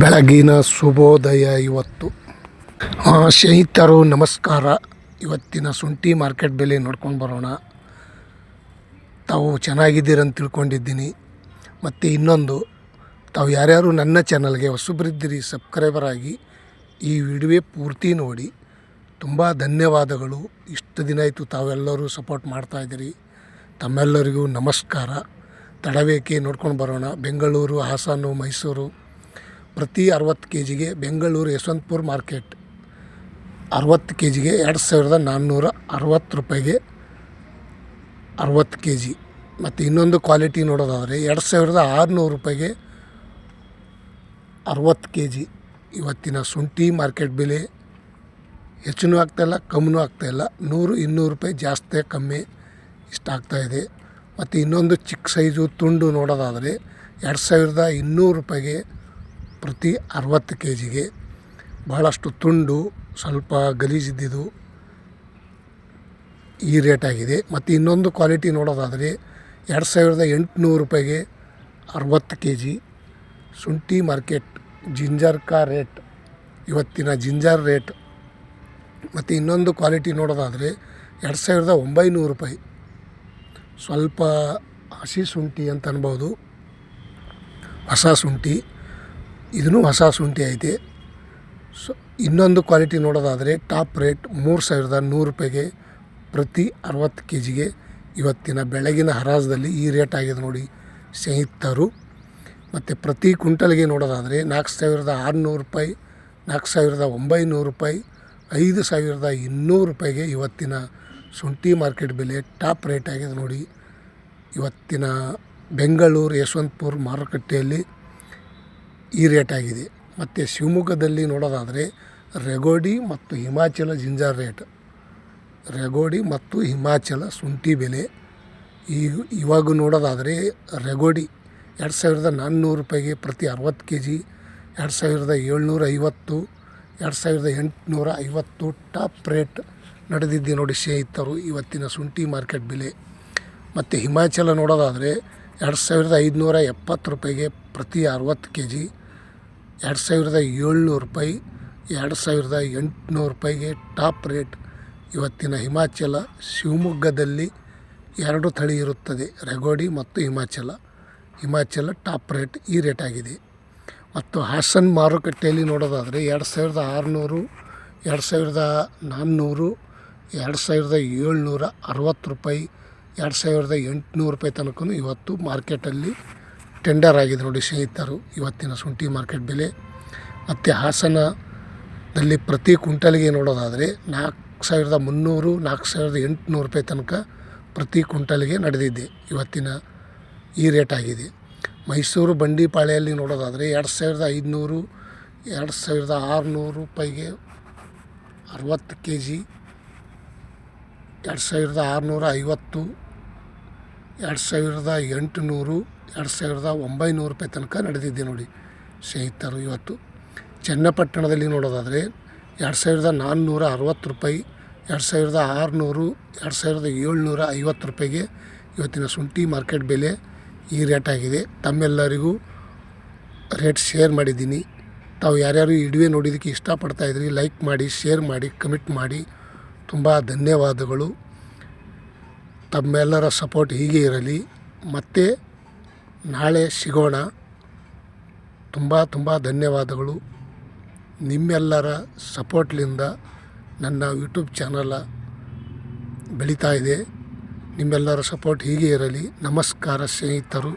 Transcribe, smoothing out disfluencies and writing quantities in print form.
ಬೆಳಗಿನ ಶುಭೋದಯ. ಇವತ್ತು ಸ್ನೇಹಿತರು ನಮಸ್ಕಾರ. ಇವತ್ತಿನ ಶುಂಠಿ ಮಾರ್ಕೆಟ್ ಬೆಲೆ ನೋಡ್ಕೊಂಡು ಬರೋಣ. ತಾವು ಚೆನ್ನಾಗಿದ್ದೀರಂತ ತಿಳ್ಕೊಂಡಿದ್ದೀನಿ. ಮತ್ತು ಇನ್ನೊಂದು, ತಾವು ಯಾರ್ಯಾರು ನನ್ನ ಚಾನಲ್ಗೆ ಹೊಸಬರಿದ್ದೀರಿ ಸಬ್ಸ್ಕ್ರೈಬರ್ ಆಗಿ ಈ ವಿಡಿಯೋ ಪೂರ್ತಿ ನೋಡಿ. ತುಂಬ ಧನ್ಯವಾದಗಳು. ಇಷ್ಟು ದಿನ ಆಯಿತು ತಾವೆಲ್ಲರೂ ಸಪೋರ್ಟ್ ಮಾಡ್ತಾಯಿದ್ದೀರಿ. ತಮ್ಮೆಲ್ಲರಿಗೂ ನಮಸ್ಕಾರ. ತಡವೇಕೆ ನೋಡ್ಕೊಂಡು ಬರೋಣ. ಬೆಂಗಳೂರು, ಹಾಸನ, ಮೈಸೂರು ಪ್ರತಿ 60 kgಗೆ ಬೆಂಗಳೂರು ಯಶವಂತಪುರ ಮಾರ್ಕೆಟ್ 60 kgಗೆ 2460 ರೂಪಾಯಿಗೆ 60 kg. ಮತ್ತು ಇನ್ನೊಂದು ಕ್ವಾಲಿಟಿ ನೋಡೋದಾದರೆ 2600 ರೂಪಾಯಿಗೆ 60 kg. ಇವತ್ತಿನ ಶುಂಠಿ ಮಾರ್ಕೆಟ್ ಬೆಲೆ ಹೆಚ್ಚೂ ಆಗ್ತಾಯಿಲ್ಲ, ಕಮ್ಮಿನೂ ಆಗ್ತಾಯಿಲ್ಲ. 100-200 ರೂಪಾಯಿ ಜಾಸ್ತಿ ಕಮ್ಮಿ ಇಷ್ಟ ಆಗ್ತಾಯಿದೆ. ಮತ್ತು ಇನ್ನೊಂದು ಚಿಕ್ಕ ಸೈಜು ತುಂಡು ನೋಡೋದಾದರೆ 2200 ರೂಪಾಯಿಗೆ ಪ್ರತಿ 60 kgಗೆ. ಬಹಳಷ್ಟು ತುಂಡು, ಸ್ವಲ್ಪ ಗಲೀಜಿದ್ದಿದ್ದು ಈ ರೇಟ್ ಆಗಿದೆ. ಮತ್ತು ಇನ್ನೊಂದು ಕ್ವಾಲಿಟಿ ನೋಡೋದಾದರೆ 2800 ರೂಪಾಯಿಗೆ 60 kg. ಶುಂಠಿ ಮಾರ್ಕೆಟ್ ಜಿಂಜರ್ಕಾ ರೇಟ್, ಇವತ್ತಿನ ಜಿಂಜರ್ ರೇಟ್. ಮತ್ತು ಇನ್ನೊಂದು ಕ್ವಾಲಿಟಿ ನೋಡೋದಾದರೆ 2900 ರೂಪಾಯಿ. ಸ್ವಲ್ಪ ಹಸಿ ಶುಂಠಿ ಅಂತ ಅನ್ಬೋದು, ಹೊಸ ಶುಂಠಿ. ಇದೂ ಹೊಸ ಶುಂಠಿ ಐತೆ. ಇನ್ನೊಂದು ಕ್ವಾಲಿಟಿ ನೋಡೋದಾದರೆ ಟಾಪ್ ರೇಟ್ 3100 ರೂಪಾಯಿಗೆ ಪ್ರತಿ 60 kgಗೆ. ಇವತ್ತಿನ ಬೆಳಗಿನ ಹರಾಜದಲ್ಲಿ ಈ ರೇಟ್ ಆಗಿದೆ ನೋಡಿ ಸ್ನೇಹಿತರು. ಮತ್ತು ಪ್ರತಿ ಕ್ವಿಂಟಲ್ಗೆ ನೋಡೋದಾದರೆ 4600 ರೂಪಾಯಿ, 4900 ರೂಪಾಯಿ, 5200 ರೂಪಾಯಿಗೆ ಇವತ್ತಿನ ಶುಂಠಿ ಮಾರ್ಕೆಟ್ ಬೆಲೆ ಟಾಪ್ ರೇಟ್ ಆಗಿದೆ ನೋಡಿ. ಇವತ್ತಿನ ಬೆಂಗಳೂರು ಯಶವಂತಪುರ ಮಾರುಕಟ್ಟೆಯಲ್ಲಿ ಈ ರೇಟ್ ಆಗಿದೆ. ಮತ್ತು ಶಿವಮೊಗ್ಗದಲ್ಲಿ ನೋಡೋದಾದರೆ ರೆಗೋಡಿ ಮತ್ತು ಹಿಮಾಚಲ ಜಿಂಜರ್ ರೇಟ್, ರೆಗೋಡಿ ಮತ್ತು ಹಿಮಾಚಲ ಶುಂಠಿ ಬೆಲೆ ಇವಾಗ ನೋಡೋದಾದರೆ ರೆಗೋಡಿ 2400 ರೂಪಾಯಿಗೆ ಪ್ರತಿ 60 kg, 2750, 2850 ಟಾಪ್ ರೇಟ್ ನಡೆದಿದ್ದೆ ನೋಡಿ ಸ್ನೇಹಿತರು ಇವತ್ತಿನ ಶುಂಠಿ ಮಾರ್ಕೆಟ್ ಬೆಲೆ. ಮತ್ತು ಹಿಮಾಚಲ ನೋಡೋದಾದರೆ 2570 ರೂಪಾಯಿಗೆ ಪ್ರತಿ 60 kg, 2700 ರೂಪಾಯಿ, 2800 ರೂಪಾಯಿಗೆ ಟಾಪ್ ರೇಟ್. ಇವತ್ತಿನ ಹಿಮಾಚಲ ಶಿವಮೊಗ್ಗದಲ್ಲಿ 2 ತಳಿ ಇರುತ್ತದೆ, ರೆಗೋಡಿ ಮತ್ತು ಹಿಮಾಚಲ ಟಾಪ್ ರೇಟ್ ಈ ರೇಟ್ ಆಗಿದೆ. ಮತ್ತು ಹಾಸನ ಮಾರುಕಟ್ಟೆಯಲ್ಲಿ ನೋಡೋದಾದರೆ 2600, 2400, 2760 ರೂಪಾಯಿ, 2800 ರೂಪಾಯಿ ತನಕ ಇವತ್ತು ಮಾರ್ಕೆಟಲ್ಲಿ ಟೆಂಡರ್ ಆಗಿದೆ ನೋಡಿ ಸ್ನೇಹಿತರು ಇವತ್ತಿನ ಶುಂಠಿ ಮಾರ್ಕೆಟ್ ಬೆಲೆ. ಮತ್ತು ಹಾಸನದಲ್ಲಿ ಪ್ರತಿ ಕ್ವಿಂಟಲ್ಗೆ ನೋಡೋದಾದರೆ 4300, 4800 ರೂಪಾಯಿ ತನಕ ಪ್ರತಿ ಕ್ವಿಂಟಲ್ಗೆ ನಡೆದಿದೆ. ಇವತ್ತಿನ ಈ ರೇಟ್ ಆಗಿದೆ. ಮೈಸೂರು ಬಂಡಿಪಾಳ್ಯಲ್ಲಿ ನೋಡೋದಾದರೆ 2500, 2600 ರೂಪಾಯಿಗೆ 60 kg, 2650, 2800, 2900 ರೂಪಾಯಿ ತನಕ ನಡೆದಿದೆ ನೋಡಿ ಸ್ನೇಹಿತರು ಇವತ್ತು. ಚನ್ನಪಟ್ಟಣದಲ್ಲಿ ನೋಡೋದಾದರೆ 2460 ರೂಪಾಯಿ, 2600, 2750 ರೂಪಾಯಿಗೆ ಇವತ್ತಿನ ಶುಂಠಿ ಮಾರ್ಕೆಟ್ ಬೆಲೆ ಈ ರೇಟ್ ಆಗಿದೆ. ತಮ್ಮೆಲ್ಲರಿಗೂ ರೇಟ್ ಶೇರ್ ಮಾಡಿದ್ದೀನಿ. ತಾವು ಯಾರ್ಯಾರು ಈ ವಿಡಿಯೋ ನೋಡಿದ್ದಕ್ಕೆ ಇಷ್ಟಪಡ್ತಾಯಿದ್ರಿ ಲೈಕ್ ಮಾಡಿ, ಶೇರ್ ಮಾಡಿ, ಕಮೆಂಟ್ ಮಾಡಿ. ತುಂಬ ಧನ್ಯವಾದಗಳು. ತಮ್ಮೆಲ್ಲರ ಸಪೋರ್ಟ್ ಹೀಗೆ ಇರಲಿ. ಮತ್ತೆ ನಾಳೆ ಸಿಗೋಣ. ತುಂಬ ಧನ್ಯವಾದಗಳು. ನಿಮ್ಮೆಲ್ಲರ ಸಪೋರ್ಟ್ಲಿಂದ ನನ್ನ ಯೂಟ್ಯೂಬ್ ಚಾನಲ್ ಬೆಳೀತಾ ಇದೆ. ನಿಮ್ಮೆಲ್ಲರ ಸಪೋರ್ಟ್ ಹೀಗೆ ಇರಲಿ. ನಮಸ್ಕಾರ ಸ್ನೇಹಿತರು.